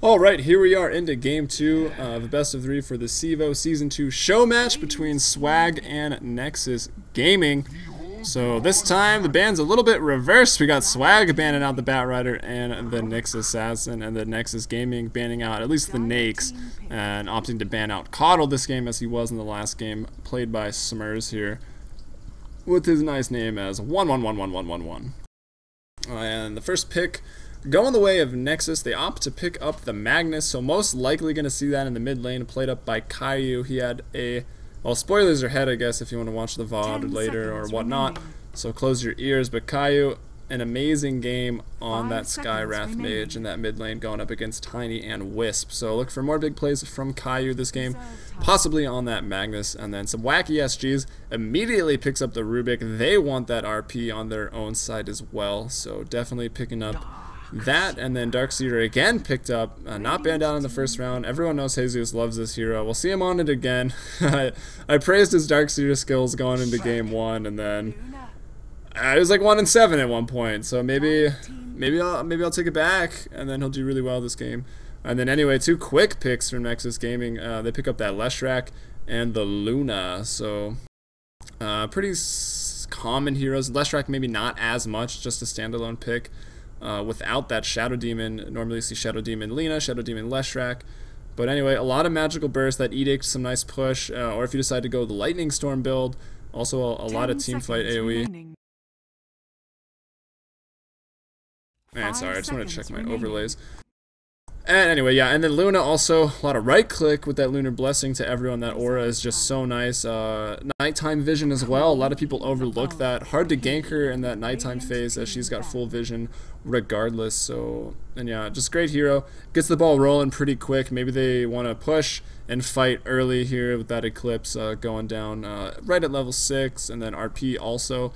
Alright, here we are into Game 2 of the best of 3 for the CEVO Season 2 show match between Swag and Nexus Gaming. So this time the ban's a little bit reversed. We got Swag banning out the Batrider and the Nyx Assassin, and the Nexus Gaming banning out at least the Nakes and opting to ban out Coddle this game as he was in the last game, played by Smurs here with his nice name as 11111111. And the first pick, going the way of Nexus, they opt to pick up the Magnus, so most likely going to see that in the mid lane, played up by Caillou. He had a, well, spoilers are ahead, I guess, if you want to watch the VOD later or whatnot, so close your ears, but Caillou, an amazing game on that Skywrath Mage in that mid lane going up against Tiny and Wisp, so look for more big plays from Caillou this game, possibly on that Magnus. And then some wacky SGs immediately picks up the Rubik. They want that RP on their own side as well, so definitely picking up that. And then Darkseer again picked up, not banned out in the first round. Everyone knows Jesus loves this hero. We'll see him on it again. I praised his Darkseer skills going into game 1, and then it was like 1-7 at one point. So maybe I'll take it back, and then he'll do really well this game. And then anyway, two quick picks from Nexus Gaming. They pick up that Leshrac and the Luna. So pretty common heroes. Leshrac maybe not as much, just a standalone pick. Without that Shadow Demon, normally you see Shadow Demon Lina, Shadow Demon Leshrac. But anyway, a lot of magical burst, that Edict, some nice push, or if you decide to go the Lightning Storm build, also a lot of teamfight AoE. And sorry, I just want to check my overlays. And anyway, yeah, and then Luna also, a lot of right click with that Lunar Blessing to everyone. That aura is just so nice. Nighttime vision as well, a lot of people overlook that. Hard to gank her in that nighttime phase as she's got full vision regardless. So, and yeah, just great hero. Gets the ball rolling pretty quick. Maybe they want to push and fight early here with that Eclipse going down right at level 6, and then RP also.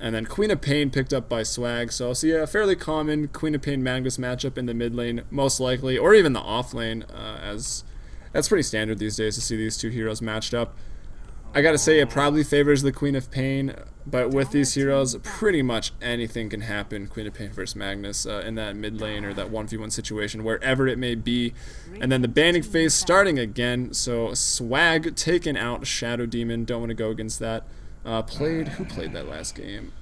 And then Queen of Pain picked up by Swag. So I'll see a fairly common Queen of Pain Magnus matchup in the mid lane, most likely, or even the off lane, as that's pretty standard these days to see these two heroes matched up. I gotta say, it probably favors the Queen of Pain, but with these heroes, pretty much anything can happen. Queen of Pain versus Magnus in that mid lane or that 1v1 situation, wherever it may be. And then the banning phase starting again. So Swag taking out Shadow Demon. Don't want to go against that. Who played that last game?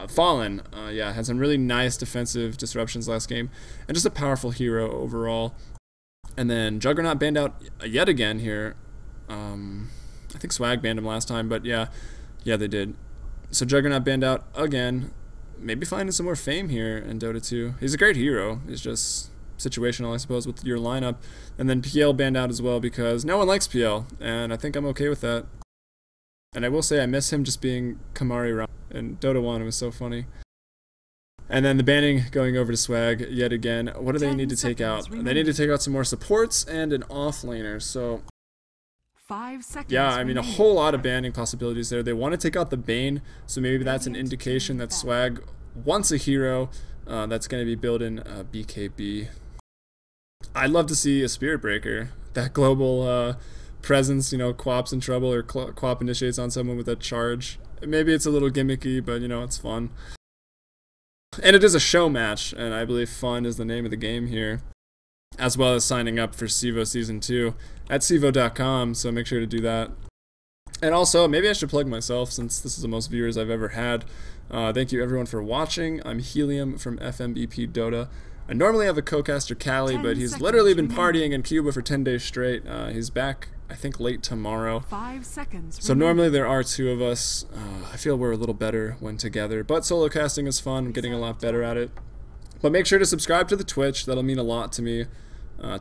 Fallen. Yeah, had some really nice defensive disruptions last game, and just a powerful hero overall. And then Juggernaut banned out yet again here. I think Swag banned him last time, but yeah, they did. So Juggernaut banned out again. Maybe finding some more fame here in Dota 2. He's a great hero. He's just situational, I suppose, with your lineup. And then PL banned out as well because no one likes PL, and I think I'm okay with that. And I will say I miss him just being Kamari around in Dota 1. It was so funny. And then the banning going over to Swag yet again. What do they need to take out? They need to take out some more supports and an offlaner. So 5 seconds. Yeah, I mean, a whole lot of banning possibilities there. They want to take out the Bane, so maybe that's an indication that Swag wants a hero that's going to be building BKB. I'd love to see a Spirit Breaker. That global presence, you know, Quap's in trouble, or Quap initiates on someone with a charge. Maybe it's a little gimmicky, but, you know, it's fun. And it is a show match, and I believe fun is the name of the game here, as well as signing up for CEVO Season 2 at CEVO.com, so make sure to do that. And also, maybe I should plug myself, since this is the most viewers I've ever had. Thank you everyone for watching. I'm Helium from FMBP Dota. I normally have a co-caster, Callie, but he's literally been partying in Cuba for 10 days straight. He's back, I think, late tomorrow. 5 seconds. So normally there are 2 of us. I feel we're a little better when together, but solo casting is fun. I'm getting a lot better at it. But make sure to subscribe to the Twitch. That'll mean a lot to me.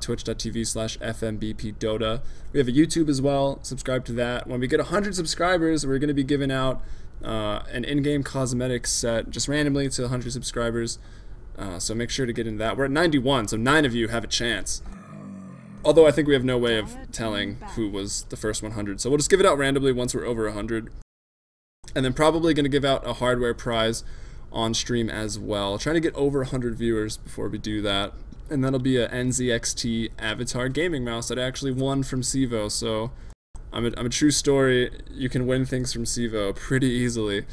Twitch.tv/FMBPDota. We have a YouTube as well. Subscribe to that. When we get 100 subscribers, we're going to be giving out an in-game cosmetics set just randomly to 100 subscribers. So make sure to get into that. We're at 91, so 9 of you have a chance. Although I think we have no way of telling who was the first 100. So we'll just give it out randomly once we're over 100. And then probably going to give out a hardware prize on stream as well. Trying to get over 100 viewers before we do that. And that'll be a NZXT Avatar gaming mouse that I actually won from CEVO. So I'm a true story. You can win things from CEVO pretty easily.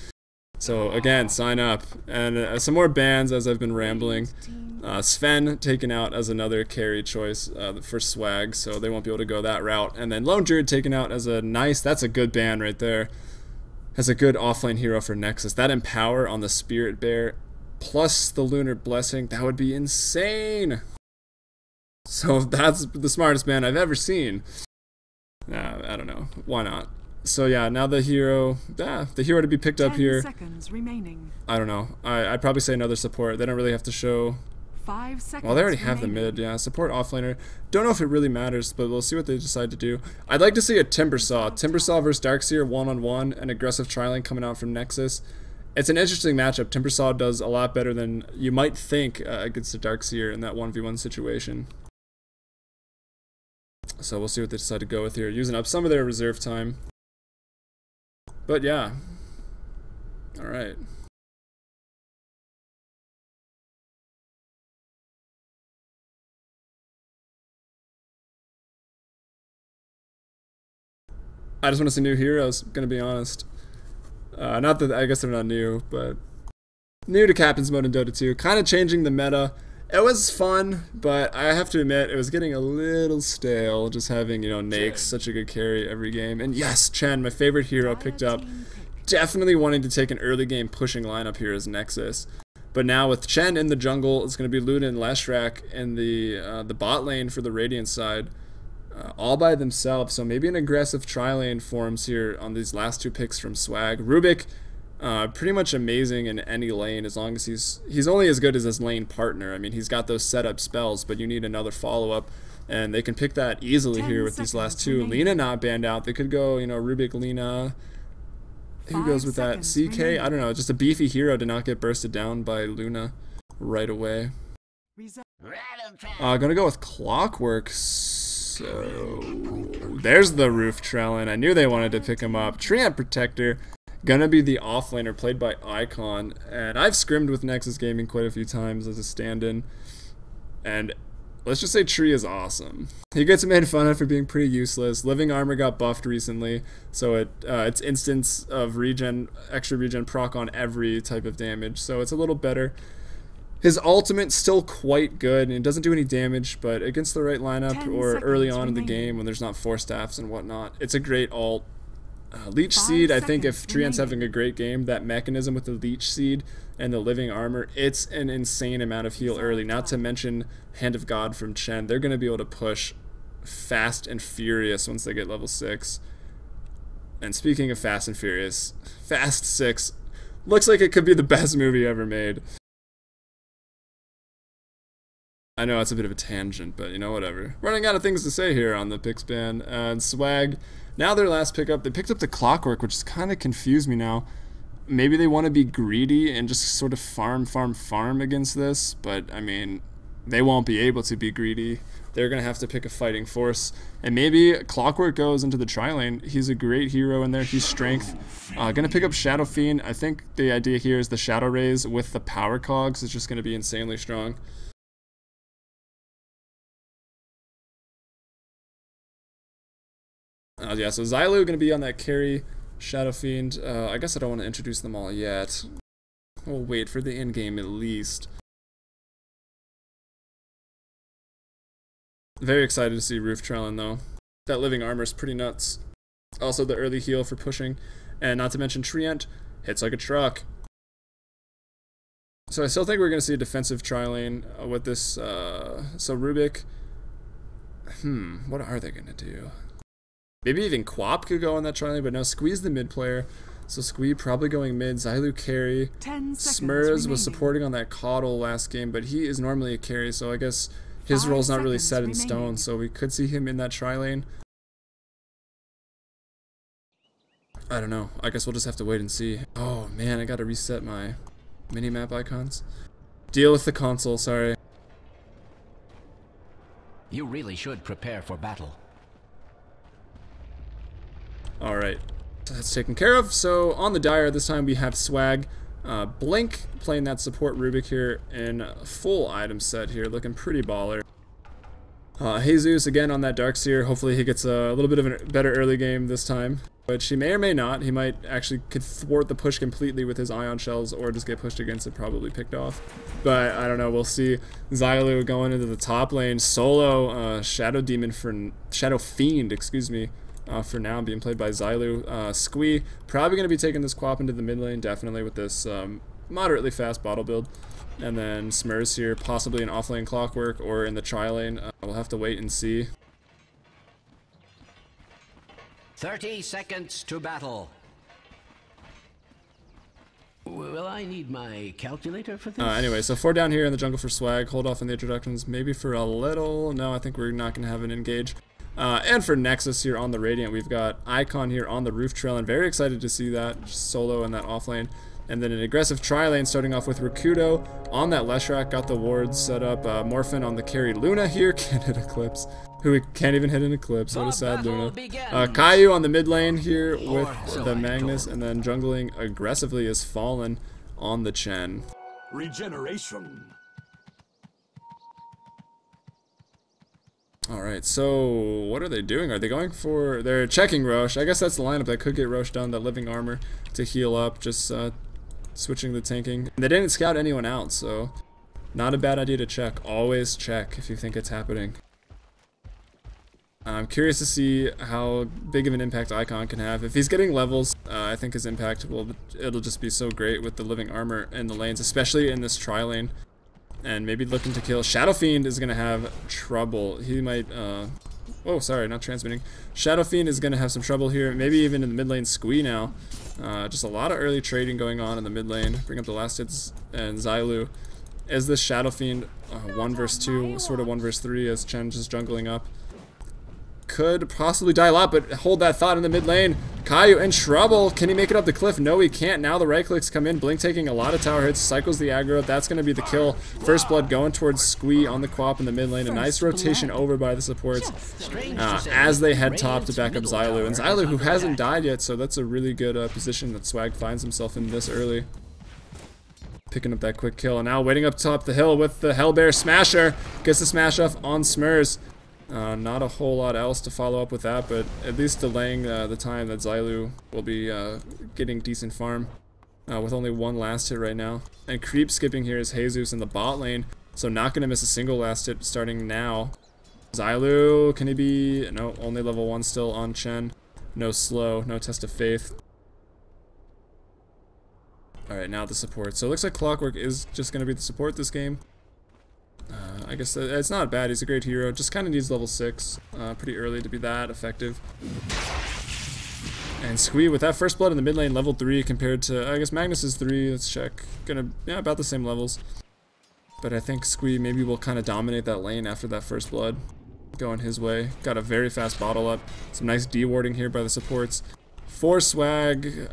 So again, sign up. And some more bans as I've been rambling. Sven taken out as another carry choice for Swag, so they won't be able to go that route. And then Lone Druid taken out as a nice, that's a good ban right there. Has a good offlane hero for Nexus. That Empower on the Spirit Bear plus the Lunar Blessing, that would be insane. So that's the smartest ban I've ever seen. I don't know, why not? So yeah, now the hero to be picked up here. 10 seconds remaining. I don't know. I'd probably say another support. They don't really have to show. 5 seconds. Well, they already have the mid, yeah. Support offlaner. Don't know if it really matters, but we'll see what they decide to do. I'd like to see a Timbersaw. Timbersaw versus Darkseer 1-on-1, an aggressive tri-lane coming out from Nexus. It's an interesting matchup. Timbersaw does a lot better than you might think against the Darkseer in that 1v1 situation. So we'll see what they decide to go with here. Using up some of their reserve time. But yeah. Alright. I just want to see new heroes, gonna be honest. Not that, I guess they're not new, but new to Captain's Mode in Dota 2. Kind of changing the meta. It was fun, but I have to admit, it was getting a little stale, just having, you know, Nakes, such a good carry every game. And yes, Chen, my favorite hero, picked up. Definitely wanting to take an early game pushing lineup here as Nexus. But now with Chen in the jungle, it's going to be Luna and Leshrac in the bot lane for the Radiant side. All by themselves, so maybe an aggressive tri-lane forms here on these last two picks from Swag. Rubik, pretty much amazing in any lane as long as he's only as good as his lane partner. I mean, he's got those setup spells, but you need another follow-up, and they can pick that easily here with these last two. Lina not banned out. They could go, you know, Rubik, Lina. Who goes with that? CK? I don't know. Just a beefy hero to not get bursted down by Luna right away. Gonna go with Clockwork. So there's the Roof Trellin. I knew they wanted to pick him up. Treant Protector, gonna be the offlaner played by Icon. And I've scrimmed with Nexus Gaming quite a few times as a stand-in. And let's just say Tree is awesome. He gets made fun of for being pretty useless. Living Armor got buffed recently, so it's instance of regen, extra regen proc on every type of damage, so it's a little better. His ultimate's still quite good, and it doesn't do any damage, but against the right lineup or early on in the game when there's not 4 staffs and whatnot, it's a great ult. Leech Seed, I think if Treant's having a great game, that mechanism with the Leech Seed and the Living Armor, it's an insane amount of heal early, not to mention Hand of God from Chen. They're going to be able to push fast and furious once they get level 6. And speaking of Fast and Furious, Fast 6 looks like it could be the best movie ever made. I know it's a bit of a tangent, but you know, whatever. Running out of things to say here on the picks ban. And Swag, now their last pickup, they picked up the Clockwork, which has kind of confused me now. Maybe they want to be greedy and just sort of farm against this, but I mean, they won't be able to be greedy. They're going to have to pick a fighting force. And maybe Clockwork goes into the tri-lane. He's a great hero in there. He's strength. Going to pick up Shadow Fiend. I think the idea here is the Shadow Rays with the power cogs is just going to be insanely strong. Yeah, so Xylu going to be on that carry, Shadow Fiend. I guess I don't want to introduce them all yet. We'll wait for the end game at least. Very excited to see Roof Trellin though. That Living Armor is pretty nuts. Also the early heal for pushing, and not to mention Treant hits like a truck. So I still think we're going to see a defensive tri-lane with this. So Rubik. What are they going to do? Maybe even Quap could go on that tri-lane, but no, Squeeze the mid player. So Squee probably going mid. Xylu carry. Smurs was supporting on that Coddle last game, but he is normally a carry, so I guess his role's not really set in stone, so we could see him in that tri-lane. I don't know. I guess we'll just have to wait and see. Oh man, I gotta reset my minimap icons. Deal with the console, sorry. You really should prepare for battle. Alright, so that's taken care of. So on the Dire this time we have Swag. Blink playing that support Rubik here in full item set here, looking pretty baller. Jesus again on that Darkseer. Hopefully he gets a little bit of a better early game this time. which he may or may not. He might actually could thwart the push completely with his ion shells, or just get pushed against it, probably picked off. But I don't know, we'll see. Xylu going into the top lane, solo Shadow Fiend, excuse me, for now, being played by Xylu. Squee, probably going to be taking this Quap into the mid lane, definitely, with this moderately fast bottle build. And then Smurs here, possibly an offlane Clockwork or in the tri-lane. We'll have to wait and see. 30 seconds to battle. Will I need my calculator for this? Anyway, so 4 down here in the jungle for Swag. Hold off on the introductions, maybe for a little. No, I think we're not going to have an engage. And for Nexus here on the Radiant, we've got Icon here on the roof trail, and very excited to see that solo in that offlane. And then an aggressive tri-lane starting off with Rakudo on that Leshrac, got the wards set up. Morphin on the carry. Luna here can't hit Eclipse, who can't even hit an Eclipse. What a sad Luna. Caillou on the mid lane here with the Magnus, and then jungling aggressively is Fallen on the Chen. Regeneration. Alright, so what are they doing? Are they going for... They're checking Roche. I guess that's the lineup that could get Roche down, that living armor to heal up, just switching the tanking. They didn't scout anyone out, so not a bad idea to check. Always check if you think it's happening. I'm curious to see how big of an impact Icon can have. If he's getting levels, I think his impact it'll just be so great with the living armor in the lanes, especially in this tri-lane. And maybe looking to kill. Shadow Fiend is going to have trouble. He might, oh, sorry, not transmitting. Shadow Fiend is going to have some trouble here. Maybe even in the mid lane Squee now. Just a lot of early trading going on in the mid lane. Bring up the last hits, and Xylu. Is this Shadow Fiend 1 versus 2, sort of 1 versus 3 as Chen just jungling up? Could possibly die a lot, but hold that thought in the mid lane. Caillou in trouble. Can he make it up the cliff? No, he can't. Now the right clicks come in. Blink taking a lot of tower hits, cycles the aggro. That's going to be the kill. First blood going towards Squee on the Quap in the mid lane. A nice rotation over by the supports as they head top to back up Xylu. And Xylu, who hasn't died yet, so that's a really good position that Swag finds himself in this early. Picking up that quick kill. And now waiting up top the hill with the Hellbear Smasher. Gets the smash off on Smurs. Not a whole lot else to follow up with that, but at least delaying the time that Xylu will be getting decent farm with only 1 last hit right now. And creep skipping here is Jesus in the bot lane, so not going to miss a single last hit starting now. Xylu, can he be... No, only level 1 still on Chen. No slow, no test of faith. Alright, now the support. So it looks like Clockwork is just going to be the support this game. I guess it's not bad. He's a great hero. Just kind of needs level 6 pretty early to be that effective. And Squee with that first blood in the mid lane, level 3 compared to, I guess Magnus is 3. Let's check. Yeah, about the same levels. But I think Squee maybe will kind of dominate that lane after that first blood. Going his way. Got a very fast bottle up. Some nice de-warding here by the supports. For Swag.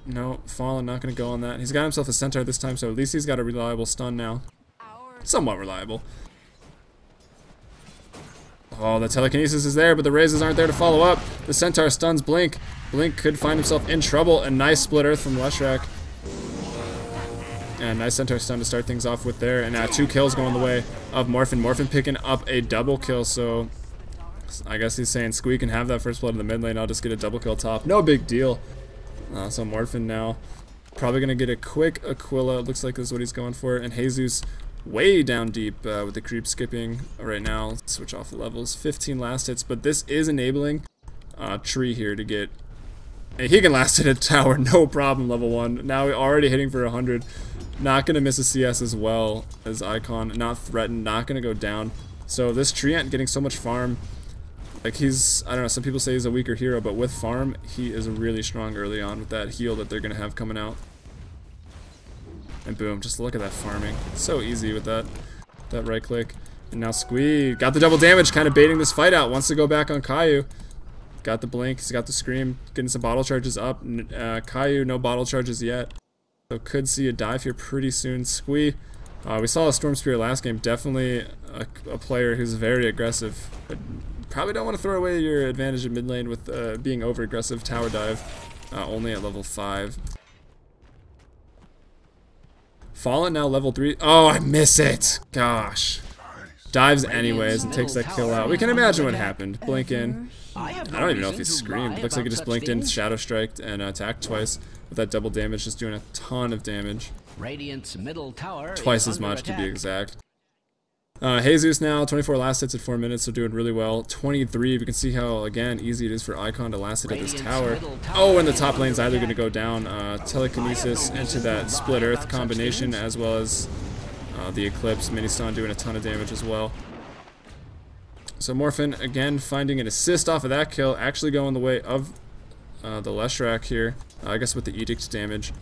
No, Fallen not going to go on that. He's got himself a Centaur this time, so at least he's got a reliable stun now. Somewhat reliable. Oh, the telekinesis is there, but the raises aren't there to follow up. The Centaur stuns Blink. Blink could find himself in trouble. A nice split earth from Leshrac. And nice Centaur stun to start things off with there. And now 2 kills going the way of Morphin. Morphin picking up a double kill, so I guess he's saying Squee can have that first blood in the mid lane. I'll just get a double kill top. No big deal. So Morphin now probably going to get a quick Aquila. Looks like this is what he's going for. And Jesus way down deep with the creep skipping right now. Let's switch off the levels. 15 last hits, but this is enabling Tree here to get... He can last hit a tower, no problem, level 1. Now we're already hitting for 100. Not going to miss a CS as well as Icon. Not threatened, not going to go down. So this Treant getting so much farm. Like he's, I don't know, some people say he's a weaker hero, but with farm, he is really strong early on with that heal that they're going to have coming out. And boom, just look at that farming. So easy with that right click. And now Squee got the double damage, kind of baiting this fight out. Wants to go back on Caillou. Got the blink, he's got the scream, getting some bottle charges up. Caillou, no bottle charges yet. So could see a dive here pretty soon. Squee, we saw a Storm Spear last game. Definitely a player who's very aggressive. But probably don't want to throw away your advantage in mid lane with being over aggressive tower dive. Only at level 5. Fallen now level 3. Oh, I miss it. Gosh. Dives anyways and takes that kill out. We can imagine what happened. Blink in. I I don't even know if he screamed. Looks like he just blinked in, shadow striked, and attacked twice with that double damage, just doing a ton of damage. Radiant's middle tower Twice is as much to be under exact. Jesus now, 24 last hits at 4 minutes, so doing really well. 23, we can see how, again, easy it is for Icon to last hit at this tower. Oh, and the top lane's either going to go down. Telekinesis into that Split Earth combination, as well as the Eclipse. Mini-Stun doing a ton of damage as well. So Morphin, again, finding an assist off of that kill, actually going the way of the Leshrac here, I guess with the Edict damage.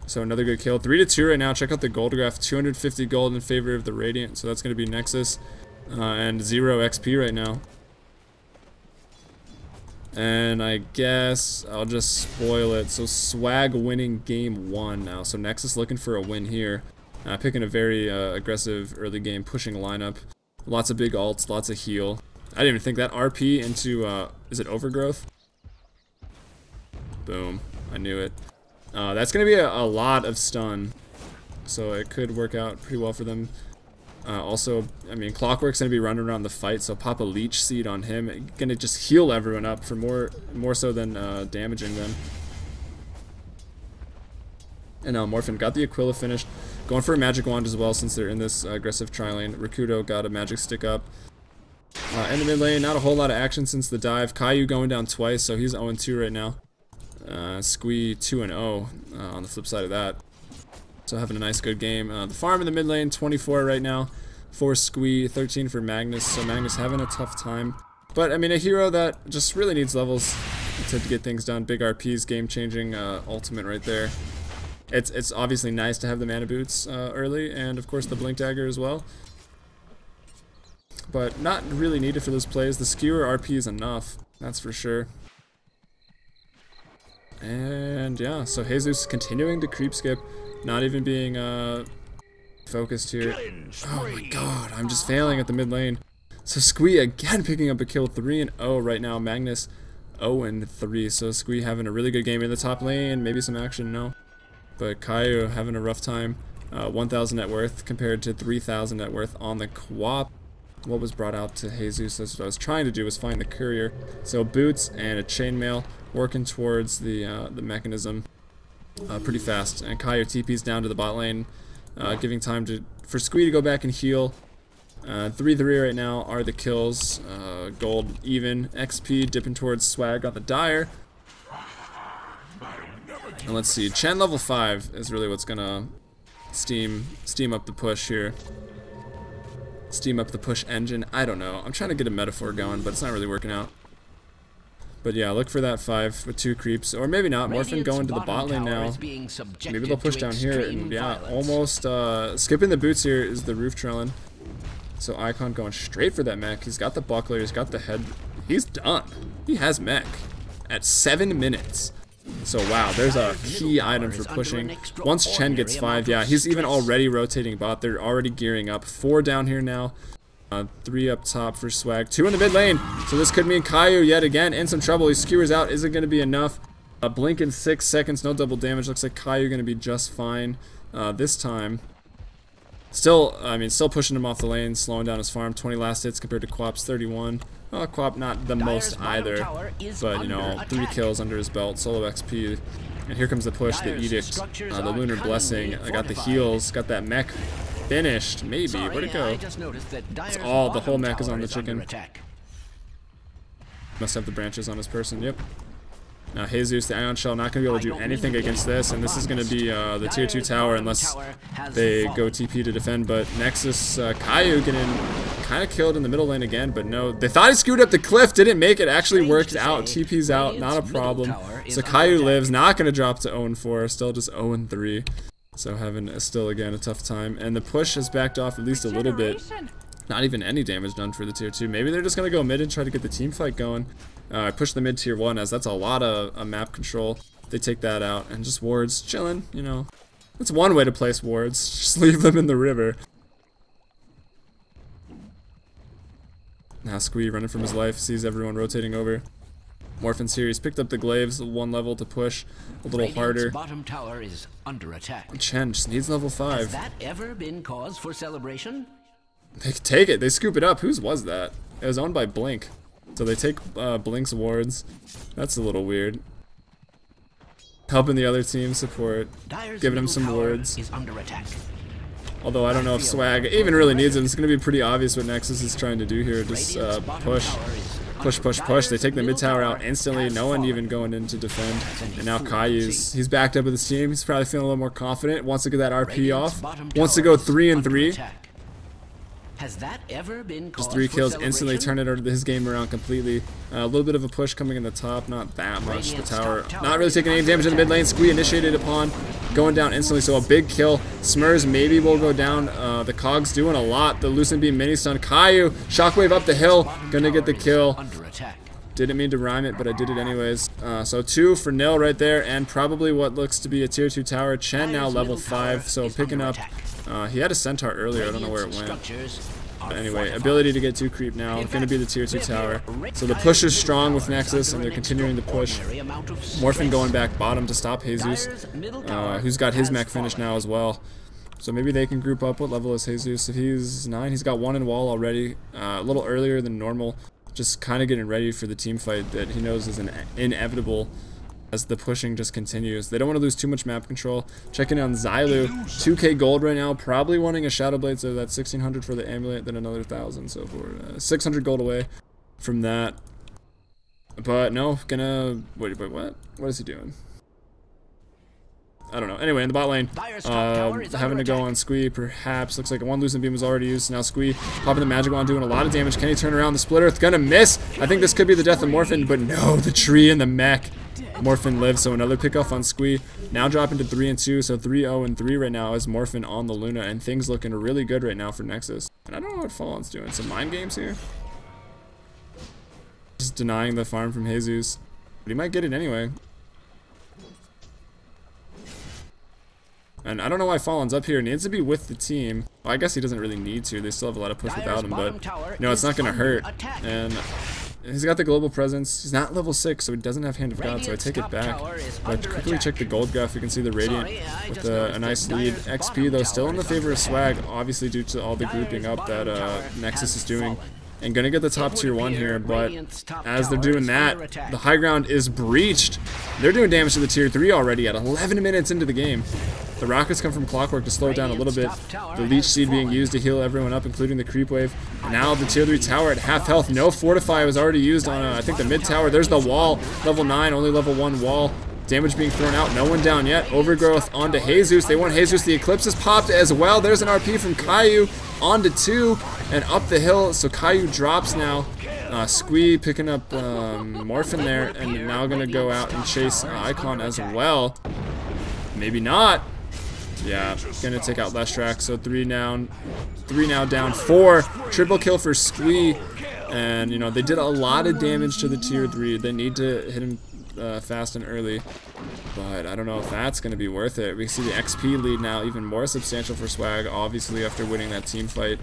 So another good kill. 3-2 right now. Check out the gold graph. 250 gold in favor of the Radiant. So that's going to be Nexus. And 0 XP right now. And I guess I'll just spoil it. So Swag winning game 1 now. So Nexus looking for a win here. Picking a very aggressive early game pushing lineup. Lots of big ults. Lots of heal. I didn't even think that RP into, is it Overgrowth? Boom. I knew it. That's going to be a lot of stun, so it could work out pretty well for them. Also, I mean, Clockwork's going to be running around the fight, so pop a Leech Seed on him. Going to just heal everyone up for more so than damaging them. And now Morphin got the Aquila finished. Going for a Magic Wand as well since they're in this aggressive tri-lane. Rakudo got a Magic Stick up. In the mid lane, not a whole lot of action since the dive. Caillou going down twice, so he's 0-2 right now. Squee 2-0 on the flip side of that. So having a nice good game. The farm in the mid lane, 24 right now. 4 Squee, 13 for Magnus. So Magnus having a tough time. But I mean, a hero that just really needs levels to get things done. Big RPs, game-changing ultimate right there. It's obviously nice to have the mana boots early, and of course the blink dagger as well. But not really needed for those plays. The skewer RP is enough, that's for sure. And yeah, so Jesus continuing to creep skip, not even being focused here. Oh my god, I'm just failing at the mid lane. So Squee again picking up a kill, 3-0 right now. Magnus 0-3, so Squee having a really good game in the top lane, maybe some action, no. But Caillou having a rough time, 1,000 net worth compared to 3,000 net worth on the Quap. What was brought out to Jesus, that's what I was trying to do, was find the courier. So boots and a chainmail working towards the mechanism pretty fast. And Caillou TP's down to the bot lane, giving time for Squee to go back and heal. 3-3 right now are the kills. Gold even. XP dipping towards Swag on the Dire. And let's see, Chen level 5 is really what's gonna steam up the push here. Steam up the push engine. I don't know. I'm trying to get a metaphor going, but it's not really working out. But yeah, look for that 5 with 2 creeps, or maybe not. Morphin going to the bot lane now. Maybe they'll push down here, and yeah, almost skipping the boots here is the Roof Trellin. So Icon going straight for that mech. He's got the buckler, he's got the head. He's done. He has mech at 7 minutes. So wow, there's a key item for pushing. Once Chen gets 5, yeah, he's even already rotating bot. They're already gearing up. 4 down here now. 3 up top for Swag. 2 in the mid lane. So this could mean Caillou yet again in some trouble. He skewers out. Is it going to be enough? A blink in 6 seconds. No double damage. Looks like Caillou going to be just fine this time. Still, I mean, still pushing him off the lane, slowing down his farm. 20 last hits compared to Quap's 31. Quap not the most either, but you know, 3 kills under his belt, solo XP. And here comes the push, the Edict, the Lunar Blessing. I got the heals, got that mech finished, maybe. Where'd it go? It's all, the whole mech is on the chicken. Must have the branches on his person, yep. Now Jesus, the Ion Shell, not going to be able to do anything against this, and this is going to be the tier 2 tower unless they go TP to defend. But Nexus, Caillou getting kind of killed in the middle lane again, but no. They thought he screwed up the cliff, didn't make it, actually worked out. TP's out, not a problem. So Caillou lives, not going to drop to 0-4, still just 0-3. So having still, again, a tough time. And the push has backed off at least a little bit. Not even any damage done for the tier 2. Maybe they're just going to go mid and try to get the team fight going. Push the mid tier 1 as that's a lot of map control. They take that out and just wards chilling, you know. That's one way to place wards. Just leave them in the river. Now Squee running from his life, sees everyone rotating over. Morphin series picked up the glaives 1 level to push a little harder. Bottom tower is under attack. Chen just needs level 5. Has that ever been cause for celebration? They take it. They scoop it up. Whose was that? It was owned by Blink. So they take Blink's wards. That's a little weird. Helping the other team support. Giving him some wards. Although I don't know if Swag even really needs it. It's going to be pretty obvious what Nexus is trying to do here. Just push. Push, push, push. They take the mid tower out instantly. No one even going in to defend. And now Caillou's, he's backed up with his team. He's probably feeling a little more confident. Wants to get that RP off. Wants to go 3 and 3. Has that ever been Just 3 kills, instantly turn his game around completely. A little bit of a push coming in the top, not that much. The tower not really taking any damage in the mid lane. Squee initiated upon, going down instantly, so a big kill. Smurs maybe will go down. The Cogs doing a lot. The Lucent Beam mini stun. Caillou, shockwave up the hill, gonna get the kill. Didn't mean to rhyme it, but I did it anyways. So 2-0 right there, and probably what looks to be a tier 2 tower. Chen now level 5, so picking up. He had a centaur earlier, I don't know where it went. But anyway, ability to get 2 creep now, gonna be the tier 2 tower. So the push is strong with Nexus, and they're continuing to push. Morphin going back bottom to stop Jesus, who's got his mech finish now as well. So maybe they can group up. What level is Jesus? If he's 9, he's got 1 in wall already, a little earlier than normal. Just kind of getting ready for the team fight that he knows is inevitable as the pushing just continues. They don't want to lose too much map control. Checking on Xylu, 2k gold right now, probably wanting a Shadow Blade, so that's 1600 for the amulet, then another 1000, so for 600 gold away from that. But no, gonna wait, what is he doing? I don't know. Anyway, in the bot lane, having to go on Squee, perhaps. Looks like one Lucent Beam was already used. Now Squee popping the Magic Wand, doing a lot of damage. Can he turn around? The Split Earth gonna miss. I think this could be the death of Morphin, but no, the tree and the mech. Morphin lives, so another pickoff on Squee. Now dropping to 3 and 2, so 3-0 and 3 right now as Morphin on the Luna, and things looking really good right now for Nexus. And I don't know what Fallen's doing. Some mind games here. Just denying the farm from Jesus, but he might get it anyway. And I don't know why Fallen's up here. He needs to be with the team. Well, I guess he doesn't really need to. They still have a lot of push without him, but no, it's not going to hurt. And he's got the global presence. He's not level 6, so he doesn't have Hand of God, so I take it back. But quickly check the gold graph. You can see the Radiant with a nice lead. XP, though, still in the favor of Swag, obviously due to all the grouping up that Nexus is doing. And gonna get the top tier 1 here, but as they're doing that, the high ground is breached. They're doing damage to the tier 3 already at 11 minutes into the game. The rockets come from Clockwork to slow it down a little bit. The Leech Seed being used to heal everyone up, including the creep wave. Now the tier 3 tower at half health. No Fortify was already used on, I think, the mid tower. There's the wall. Level 9, only level 1 wall. Damage being thrown out. No one down yet. Overgrowth onto Jesus. They want Jesus. The Eclipse is popped as well. There's an RP from Caillou onto 2 and up the hill. So Caillou drops now. Squee picking up Morphin there, and now going to go out and chase Icon as well. Maybe not. Yeah, going to take out Leshrac. So 3 down. 3 now down. 4. Triple kill for Squee. And, you know, they did a lot of damage to the tier 3. They need to hit him fast and early, but I don't know if that's going to be worth it. We see the XP lead now even more substantial for Swag, obviously after winning that team fight.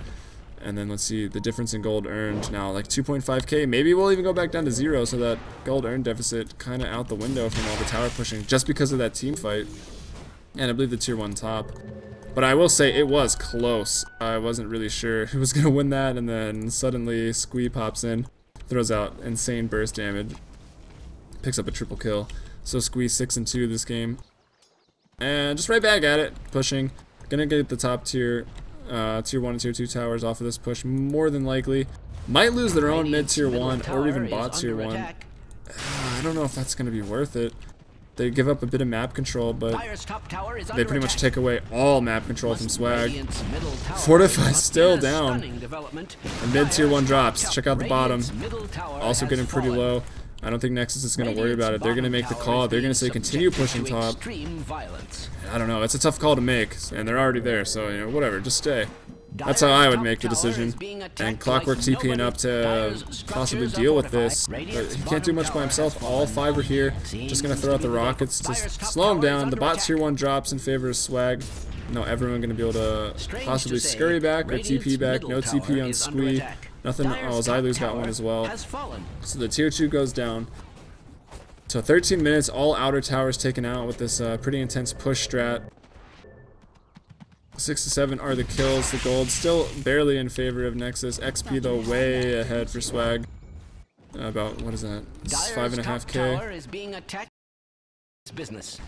And then let's see the difference in gold earned now, like 2.5k. Maybe we'll even go back down to 0, so that gold earned deficit kind of out the window from all the tower pushing just because of that team fight. And I believe the tier 1 top. But I will say it was close. I wasn't really sure who was going to win that, and then suddenly Squee pops in, throws out insane burst damage. Picks up a triple kill. So Squeeze 6 and 2 this game. And just right back at it. Pushing. Gonna get the top tier, tier 1 and tier 2 towers off of this push, more than likely. Might lose their own mid tier 1 or even bot tier 1. I don't know if that's gonna be worth it. They give up a bit of map control, but they pretty much take away all map control from Swag. Fortify still down. And mid tier 1 drops. Check out the bottom. Also getting pretty low. I don't think Nexus is going to worry about it. They're going to make the call. They're going to say continue pushing top. I don't know. It's a tough call to make, and they're already there, so, you know, whatever. Just stay. That's how I would make the decision. And Clockwork TPing up to possibly deal with this. But he can't do much by himself. All 5 are here. Just going to throw out the rockets to slow him down. The bot tier 1 drops in favor of Swag. No, everyone going to be able to possibly scurry back or TP back. No TP on Squee. Nothing. Oh, Xylu's got one as well. So the tier 2 goes down. So 13 minutes, all outer towers taken out with this pretty intense push strat. 6 to 7 are the kills. The gold still barely in favor of Nexus. XP though way ahead for Swag. About, what is that? It's 5.5k. Tower is being attacked. It's business.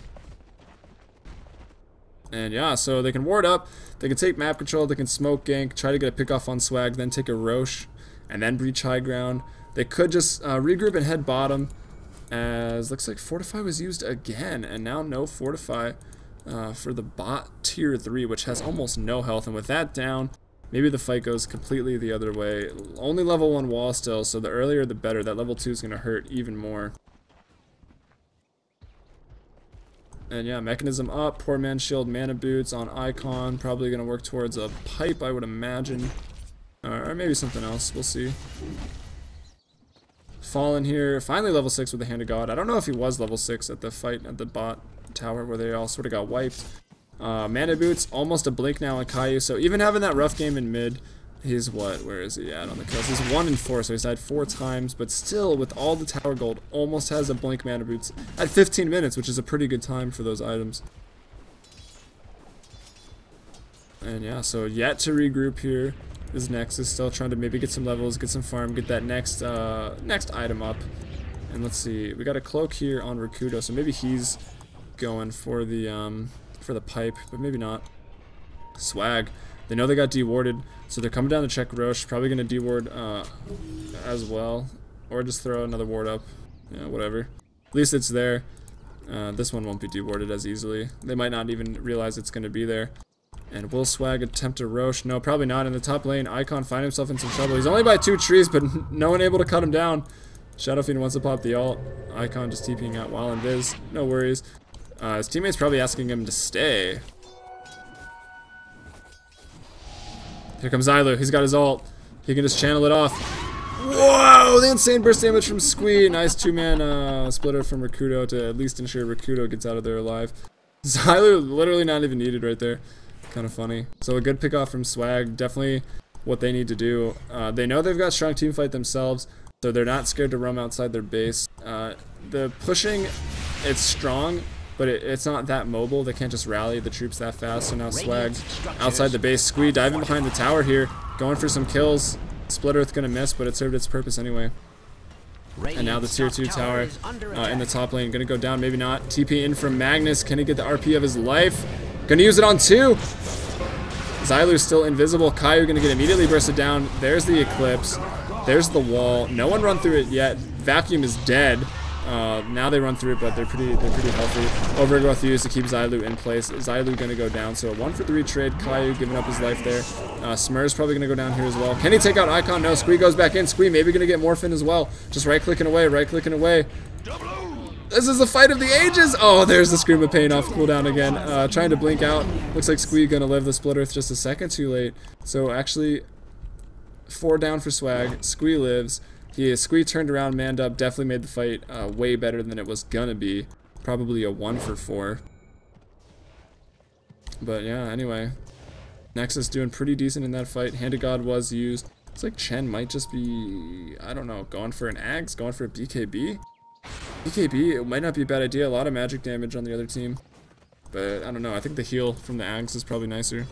And yeah, so they can ward up, they can take map control, they can smoke gank, try to get a pick off on Swag, then take a Roche, and then breach high ground. They could just regroup and head bottom, as looks like Fortify was used again, and now no Fortify for the bot tier 3, which has almost no health. And with that down, maybe the fight goes completely the other way. Only level 1 wall still, so the earlier the better. That level 2 is going to hurt even more. And yeah, mechanism up, poor man shield, mana boots on Icon, probably going to work towards a pipe, I would imagine. Or maybe something else, we'll see. Fallen here, finally level 6 with the Hand of God. I don't know if he was level 6 at the fight at the bot tower where they all sort of got wiped. Mana boots, almost a blink now on Caillou, so even having that rough game in mid, he's what, where is he at on the kills? He's 1 in 4, so he's died 4 times, but still, with all the tower gold, almost has a blink mana boots at 15 minutes, which is a pretty good time for those items. And yeah, so yet to regroup here is Nexus, still trying to maybe get some levels, get some farm, get that next item up. And let's see, we got a cloak here on Rakudo, so maybe he's going for the pipe, but maybe not. Swag. They know they got dewarded, so they're coming down to check Roche. Probably going to deward as well, or just throw another ward up. Yeah, whatever. At least it's there. This one won't be dewarded as easily. They might not even realize it's going to be there. And will Swag attempt a Roche? No, probably not. In the top lane, Icon find himself in some trouble. He's only by 2 trees, but no one able to cut him down. Shadow Fiend wants to pop the ult. Icon just TPing out while invis. No worries. His teammate's probably asking him to stay. Here comes Zylu. He's got his ult. He can just channel it off. Whoa! The insane burst damage from Squee. Nice 2-man splitter from Rakudo to at least ensure Rakudo gets out of there alive. Zylu literally not even needed right there. Kind of funny. So a good pick off from Swag. Definitely what they need to do. They know they've got strong team fight themselves, so they're not scared to roam outside their base. The pushing, it's strong, but it's not that mobile. They can't just rally the troops that fast. So now Swag outside the base. Squee diving behind the tower here, going for some kills. Split Earth gonna miss, but it served its purpose anyway. And now the tier 2 tower in the top lane gonna go down. Maybe not. TP in from Magnus. Can he get the RP of his life? Gonna use it on 2. Zylu's still invisible. Caillou gonna get immediately bursted down. There's the Eclipse. There's the wall. No one run through it yet. Vacuum is dead. Now they run through it, but they're pretty healthy. Overgrowth used to keep Zylu in place. Zylu gonna go down, so a 1-for-3 trade. Caillou giving up his life there. Smur's probably gonna go down here as well. Can he take out Icon? No. Squee goes back in. Squee maybe gonna get Morphin as well. Just right-clicking away, right-clicking away. This is the fight of the ages! Oh, there's the Scream of Pain off cooldown again. Trying to blink out. Looks like Squee gonna live the Split Earth just a second too late. So actually, 4 down for Swag. Squee lives. Squee turned around, manned up, definitely made the fight way better than it was gonna be. Probably a 1-for-4. But yeah, anyway. Nexus doing pretty decent in that fight. Hand of God was used. It's like Chen might just be, I don't know, going for an Axe, going for a BKB? BKB, it might not be a bad idea. A lot of magic damage on the other team. But I don't know, I think the heal from the Axe is probably nicer.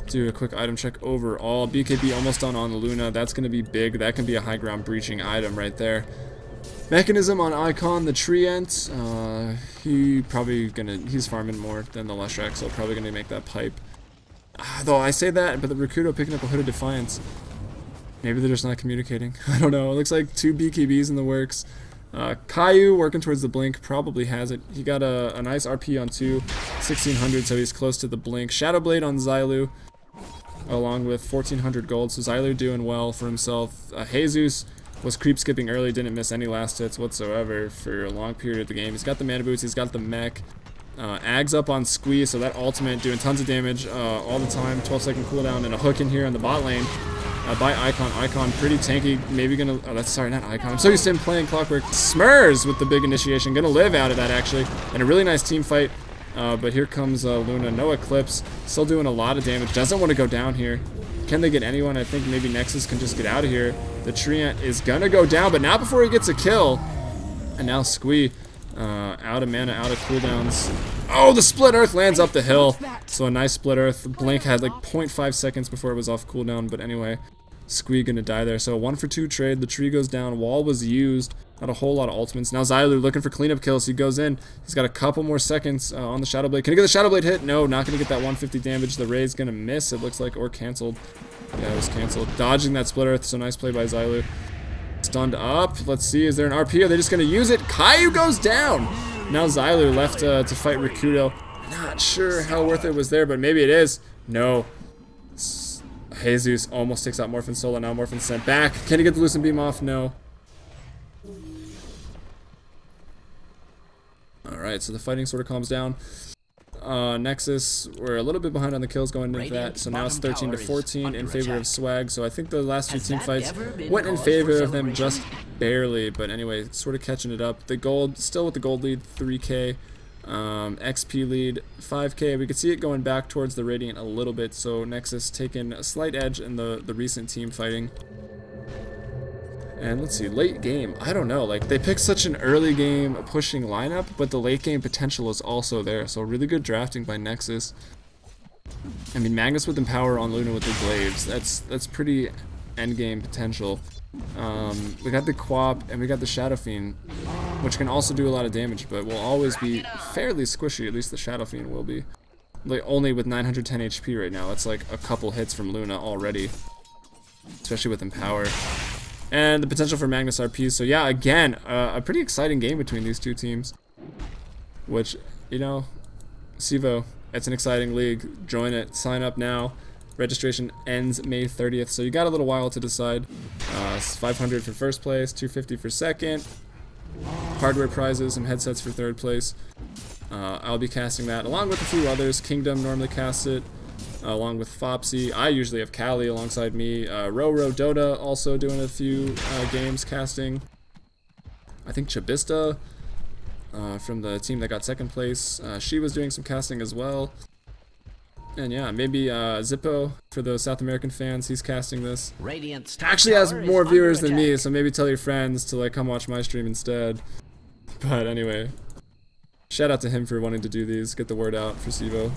Do a quick item check overall. BKB almost done on the Luna. That's going to be big. That can be a high ground breaching item right there. Mechanism on Icon, the Treant. He's farming more than the Leshrac, so probably going to make that pipe. Though I say that, but the Rakudo picking up a Hood of Defiance. Maybe they're just not communicating. I don't know. It looks like 2 BKBs in the works. Caillou working towards the blink, probably has it. He got a nice RP on 2, 1600, so he's close to the blink. Shadowblade on Zylu, along with 1400 gold, so Zylu doing well for himself. Jesus was creep skipping early, didn't miss any last hits whatsoever for a long period of the game. He's got the mana boots, he's got the mech. Ag's up on Squeeze, so that ultimate doing tons of damage all the time. 12-second cooldown and a hook in here on the bot lane. By Icon. Icon pretty tanky, maybe gonna, sorry, not Icon. I'm so used to him playing Clockwork. Smurs with the big initiation, gonna live out of that actually. And a really nice team fight, but here comes Luna, no Eclipse, still doing a lot of damage, doesn't want to go down here. Can they get anyone? I think maybe Nexus can just get out of here. The Treant is gonna go down, but not before he gets a kill. And now Squee Out of mana, out of cooldowns. Oh, the split earth lands up the hill. So a nice split earth. Blink had like 0.5 seconds before it was off cooldown, but anyway, Squee gonna die there. So a 1-for-2 trade. The tree goes down. Wall was used. Not a whole lot of ultimates. Now Xylu looking for cleanup kills. He goes in. He's got a couple more seconds on the Shadow Blade. Can he get the Shadow Blade hit? No, not gonna get that 150 damage. The Ray's gonna miss, it looks like, or canceled. Yeah, it was canceled. Dodging that split earth, so nice play by Xylu. Stunned up. Let's see, is there an RP? Are they just gonna use it? Caillou goes down! Now Xylu left to fight Rikudo. Not sure how worth it was there, but maybe it is. No. Jesus almost takes out Morphin Sola. Now Morphin sent back. Can he get the Lucent Beam off? No. Alright, so the fighting sort of calms down. Nexus, we're a little bit behind on the kills going into that, so now it's 13 to 14 in favor of Swag. So I think the last two team fights went in favor of them just barely, but anyway, sort of catching it up. The gold, still with the gold lead, 3k. XP lead, 5k. We could see it going back towards the Radiant a little bit, so Nexus taking a slight edge in the recent team fighting. And let's see, late game, I don't know, like they picked such an early game pushing lineup, but the late game potential is also there, so really good drafting by Nexus. I mean, Magnus with Empower on Luna with the Glaives, that's pretty end game potential. We got the Quap and we got the Shadow Fiend, which can also do a lot of damage, but will always be fairly squishy, at least the Shadow Fiend will be. Like, only with 910 HP right now, it's like a couple hits from Luna already, especially with Empower. And the potential for Magnus RPs. So yeah, again, a pretty exciting game between these two teams. Which, you know, CEVO, it's an exciting league. Join it. Sign up now. Registration ends May 30th, so you got a little while to decide. 500 for first place, 250 for second. Hardware prizes, some headsets for third place. I'll be casting that along with a few others. Kingdom normally casts it. Along with Fopsy. I usually have Callie alongside me. Roro Dota also doing a few games casting. I think Chabista from the team that got second place, she was doing some casting as well. And yeah, maybe Zippo for the South American fans, he's casting this. Actually has more viewers than me, so maybe tell your friends to like come watch my stream instead. But anyway, shout out to him for wanting to do these, get the word out for CEVO.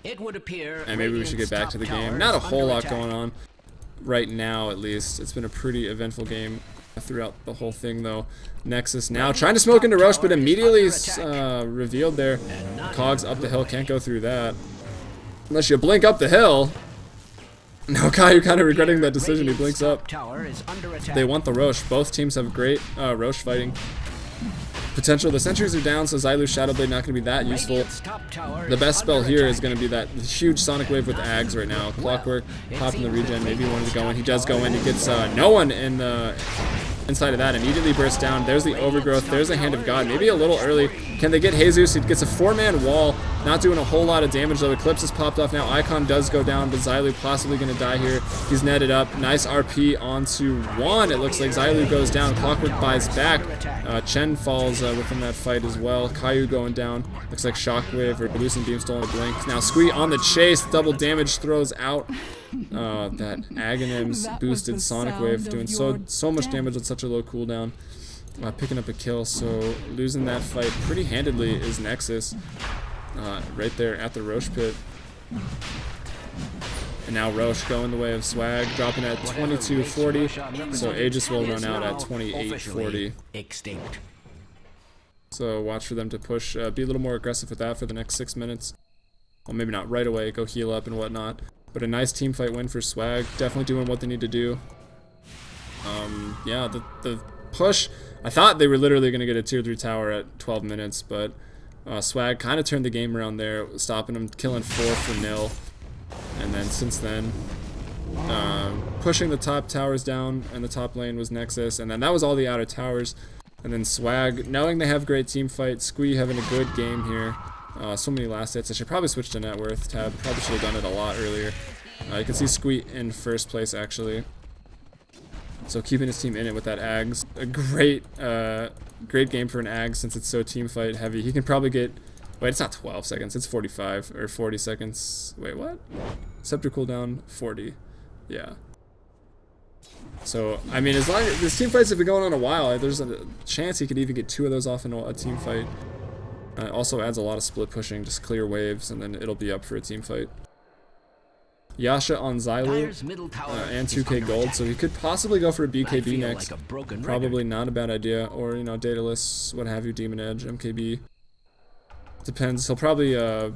It would appear and maybe we should get back to the game. Not a whole lot going on right now, at least. It's been a pretty eventful game throughout the whole thing, though. Nexus now trying to smoke into Roche, but immediately revealed there. Cogs up the hill, can't go through that. Unless you blink up the hill. No, Caillou kind of regretting that decision. He blinks up. They want the Roche. Both teams have great Roche fighting potential. The sentries are down, so Xylu's Shadow Blade not going to be that useful. The best spell here is going to be that huge Sonic Wave with Ags right now. Clockwork, popping the regen, maybe he wanted to go in. He does go in, he gets no one in the inside of that, immediately bursts down. There's the Overgrowth, there's the Hand of God, maybe a little early. Can they get Jesus? He gets a 4-man wall, not doing a whole lot of damage though. Eclipse has popped off now, Icon does go down, but Xylu possibly going to die here. He's netted up, nice RP onto one. It looks like Xylu goes down, Clockwork buys back. Chen falls within that fight as well. Caillou going down, looks like Shockwave or Lucent Beam stolen a blink. Now Squee on the chase, double damage throws out. That Aghanim's boosted Sonic Wave, doing so much damage with such a low cooldown. Picking up a kill, so losing that fight pretty handedly is Nexus. Right there at the Roche pit. And now Roche going the way of Swag, dropping at 2240. So Aegis will run out at 2840. So watch for them to push, be a little more aggressive with that for the next 6 minutes. Well, maybe not right away, go heal up and whatnot. But a nice team fight win for Swag, definitely doing what they need to do. Yeah, the push, I thought they were literally going to get a tier 3 tower at 12 minutes, but Swag kind of turned the game around there, stopping them, killing 4 for nil. And then since then, pushing the top towers down, and the top lane was Nexus, and then that was all the outer towers. And then Swag, knowing they have great team fight, Squee having a good game here. So many last hits. I should probably switch to net worth tab. Probably should have done it a lot earlier. You can see Squee in first place actually. So keeping his team in it with that Ags. A great game for an Ag since it's so team fight heavy. He can probably get. Wait, it's not 12 seconds. It's 45 or 40 seconds. Wait, what? Scepter cooldown 40. Yeah. So, I mean, as long as this team fights have been going on a while, there's a chance he could even get 2 of those off in a team fight. It also adds a lot of split pushing, just clear waves, and then it'll be up for a team fight. Yasha on Xylu and 2k gold, so he could possibly go for a BKB next. Probably not a bad idea, or, you know, Daedalus, what have you, Demon Edge, MKB. Depends. He'll probably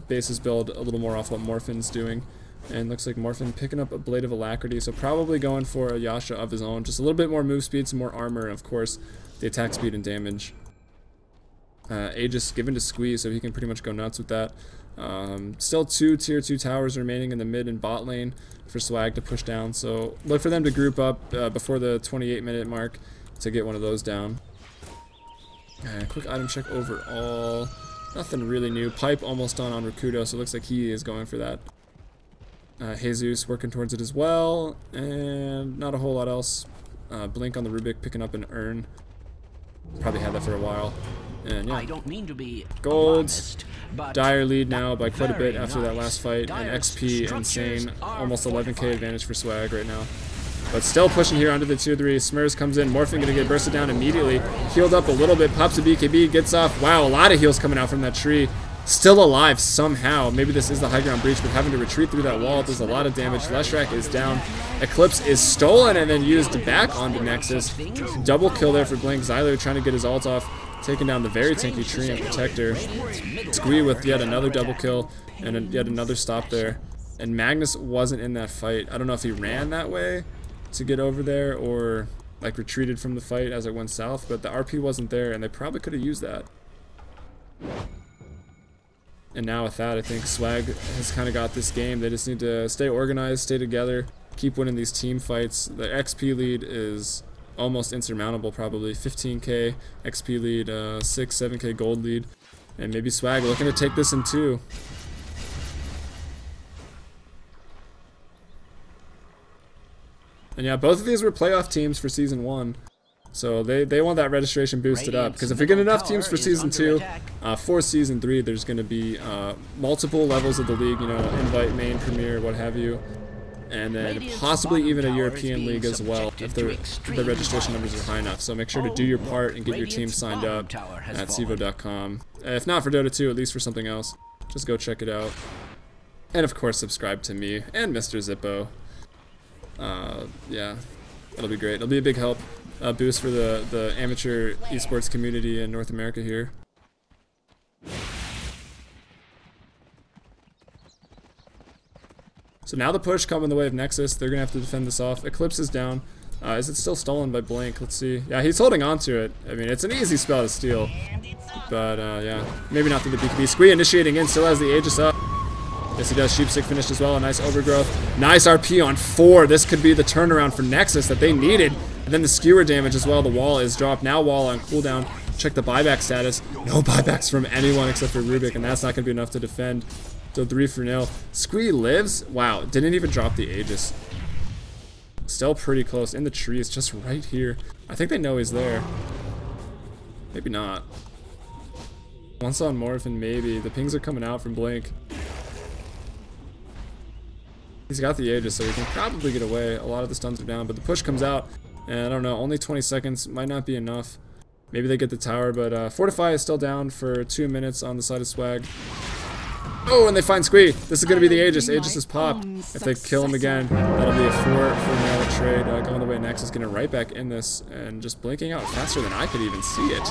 base his build a little more off what Morphin's doing. And looks like Morphin picking up a Blade of Alacrity, so probably going for a Yasha of his own. Just a little bit more move speed, some more armor, and of course, the attack speed and damage. Aegis given to Squeeze, so he can pretty much go nuts with that. Still 2 tier 2 towers remaining in the mid and bot lane for Swag to push down, so look for them to group up before the 28-minute mark to get one of those down. Quick item check overall. Nothing really new. Pipe almost done on Rakudo, so it looks like he is going for that. Jesus working towards it as well, and not a whole lot else. Blink on the Rubik picking up an urn. Probably had that for a while. And yeah, I don't mean to be golds. but Dire lead now by quite a bit very after that nice. last fight, and Dire's XP insane, structures are almost 11k fortified. advantage for Swag right now. But still pushing here under the tier 3. Smurs comes in, Morphin gonna get bursted down immediately. Healed up a little bit, pops a BKB, gets off. Wow, a lot of heals coming out from that tree. Still alive somehow. Maybe this is the high ground breach, but having to retreat through that wall does a lot of damage. Leshrac is down. Eclipse is stolen and then used back onto Nexus. Double kill there for Blink. Xylo trying to get his ult off, taking down the very tanky tree and Protector. Squee with yet another double kill and yet another stop there. And Magnus wasn't in that fight. I don't know if he ran that way to get over there or like retreated from the fight as it went south, but the RP wasn't there and they probably could have used that. And now with that, I think Swag has kind of got this game. They just need to stay organized, stay together, keep winning these team fights. The XP lead is almost insurmountable, probably 15k XP lead, 6, 7k gold lead, and maybe Swag looking to take this in 2. And yeah, both of these were playoff teams for Season 1. So they want that registration boosted up, because if we get enough teams for Season 2, for Season 3 there's going to be multiple levels of the league, you know, invite, main, premier, what have you, and then possibly even a European league as well if the registration numbers are high enough. So make sure to do your part and get your team signed up at CEVO.com. If not for Dota 2, at least for something else. Just go check it out. And of course subscribe to me and Mr. Zippo. Yeah, that'll be great. It'll be a big help. Boost for the amateur esports community in North America here. So now the push coming the way of Nexus. They're gonna have to defend this off. Eclipse is down. Is it still stolen by Blink? Let's see. Yeah, he's holding on to it. I mean, it's an easy spell to steal. But yeah, maybe not through the BKB. Squee initiating in, still has the Aegis up. Yes, he does. Sheepstick finished as well. A nice overgrowth. Nice RP on 4. This could be the turnaround for Nexus that they needed. And then the skewer damage as well. The wall is dropped. Now wall on cooldown. Check the buyback status. No buybacks from anyone except for Rubik, and that's not going to be enough to defend. So 3-0. Squee lives. Wow, didn't even drop the Aegis. Still pretty close. In the trees, just right here. I think they know he's there. Maybe not. Once on Morphin, maybe. The pings are coming out from Blink. He's got the Aegis, so he can probably get away. A lot of the stuns are down, but the push comes out. And I don't know, only 20 seconds might not be enough. Maybe they get the tower, but Fortify is still down for 2 minutes on the side of Swag. Oh, and they find Squee. This is going to be the Aegis. Aegis is popped. If they kill him again, that'll be a 4-0 trade. Going the way Nexus, getting right back in this and just blinking out faster than I could even see it.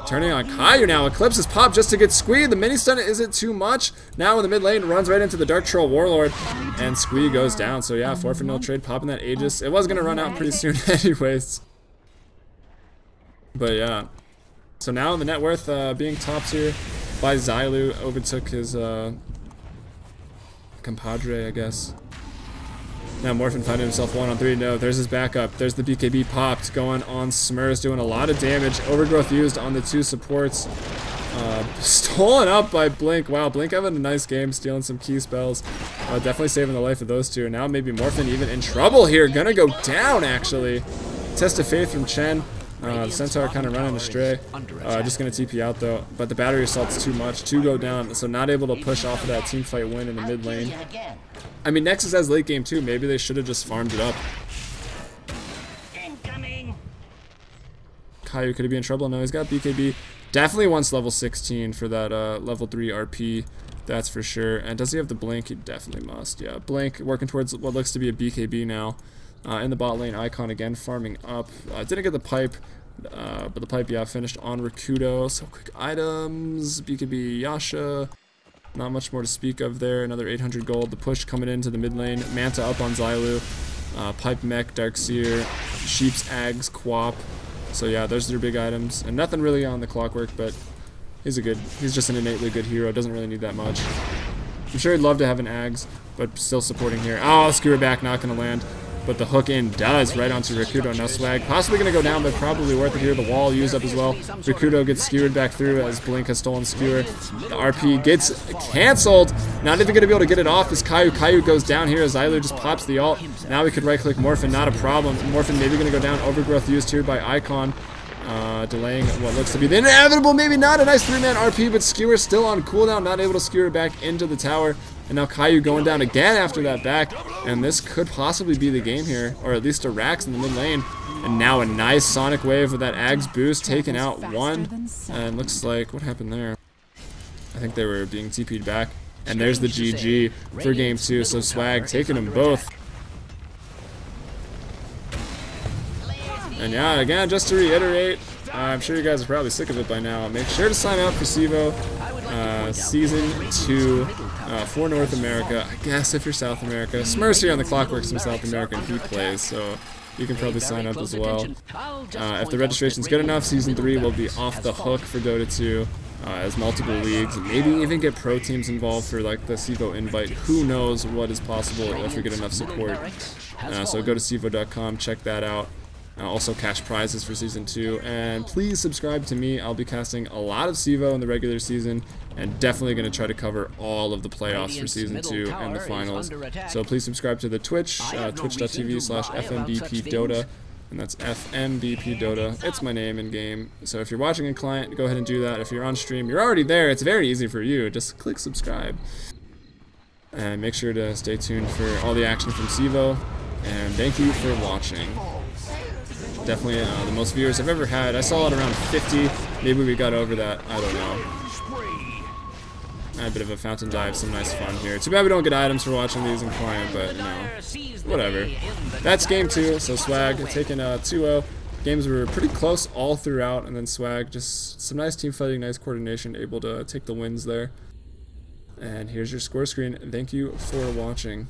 Turning on Caillou now. Eclipse is popped just to get Squee. The mini stun isn't too much. Now in the mid lane, runs right into the Dark Troll Warlord, and Squee goes down. So yeah, 4-0 trade, popping that Aegis. It was going to run out pretty soon anyways. But yeah. So now the net worth being topped here by Xylu, overtook his compadre, I guess. Now Morphin finding himself 1-on-3. No, there's his backup. There's the BKB popped, going on Smurs, doing a lot of damage. Overgrowth used on the 2 supports. Stolen up by Blink. Wow, Blink having a nice game, stealing some key spells. Definitely saving the life of those 2. Now maybe Morphin even in trouble here. Gonna go down, actually. Test of Faith from Chen. The Centaur kind of running astray. Just going to TP out though. But the battery assault's too much. 2 go down, so not able to push off of that team fight win in the mid lane. I mean, Nexus has late game too. Maybe they should have just farmed it up. Caillou, could he be in trouble? No, he's got BKB. Definitely wants level 16 for that level 3 RP. That's for sure. And does he have the blink? He definitely must. Yeah, blink, working towards what looks to be a BKB now. In the bot lane, Icon again farming up. Didn't get the pipe, but the pipe, yeah, finished on Rakudo. So quick items, BKB Yasha. Not much more to speak of there. Another 800 gold. The push coming into the mid lane. Manta up on Xylu. Pipe Mech, Darkseer, Sheep's Ags, Quap. So yeah, those are their big items. And nothing really on the Clockwork, but he's just an innately good hero. Doesn't really need that much. I'm sure he'd love to have an Ags, but still supporting here. Oh, skewer back, not going to land. But the hook in does, right onto Rakudo. Now Swag possibly going to go down, but probably worth it here. The wall used up as well. Rakudo gets skewered back through as Blink has stolen skewer. The RP gets cancelled. Not even going to be able to get it off as Caillou. Caillou goes down here as Xylu just pops the ult. Now we could right-click Morphin, not a problem. Morphin maybe going to go down. Overgrowth used here by Icon. Delaying what looks to be the inevitable, maybe not. A nice 3-man RP, but skewer still on cooldown. Not able to skewer back into the tower. And now Caillou going down again after that back. And this could possibly be the game here, or at least a Rax in the mid lane. And now a nice Sonic Wave with that Ags boost, taking out one. And looks like, what happened there? I think they were being TP'd back. And there's the GG for game 2. So Swag taking them both. And yeah, again, just to reiterate, I'm sure you guys are probably sick of it by now. Make sure to sign up for CEVO Season 2 for North America. I guess if you're South America. Smurfs here on the Clockwork's from South America and he plays, so you can probably sign up as well. If the registration's good enough, Season 3 will be off the hook for Dota 2 as multiple leagues. Maybe even get pro teams involved for like the CEVO invite. Who knows what is possible if we get enough support. So go to CEVO.com, check that out. Also cash prizes for Season 2, and please subscribe to me. I'll be casting a lot of CEVO in the regular season, and definitely going to try to cover all of the playoffs for Season 2 and the finals. So please subscribe to the Twitch, twitch.tv/FMBPDota, and that's FMBPDota. It's my name in game. So if you're watching in client, go ahead and do that. If you're on stream, you're already there. It's very easy for you. Just click subscribe. And make sure to stay tuned for all the action from CEVO, and thank you for watching. Definitely the most viewers I've ever had. I saw it around 50. Maybe we got over that. I don't know. A bit of a fountain dive, some nice fun here. Too bad we don't get items for watching these in client, but you know, whatever. That's game 2. So Swag taking 2-0. Games were pretty close all throughout, and then Swag just some nice team fighting, nice coordination, able to take the wins there. And here's your score screen. Thank you for watching.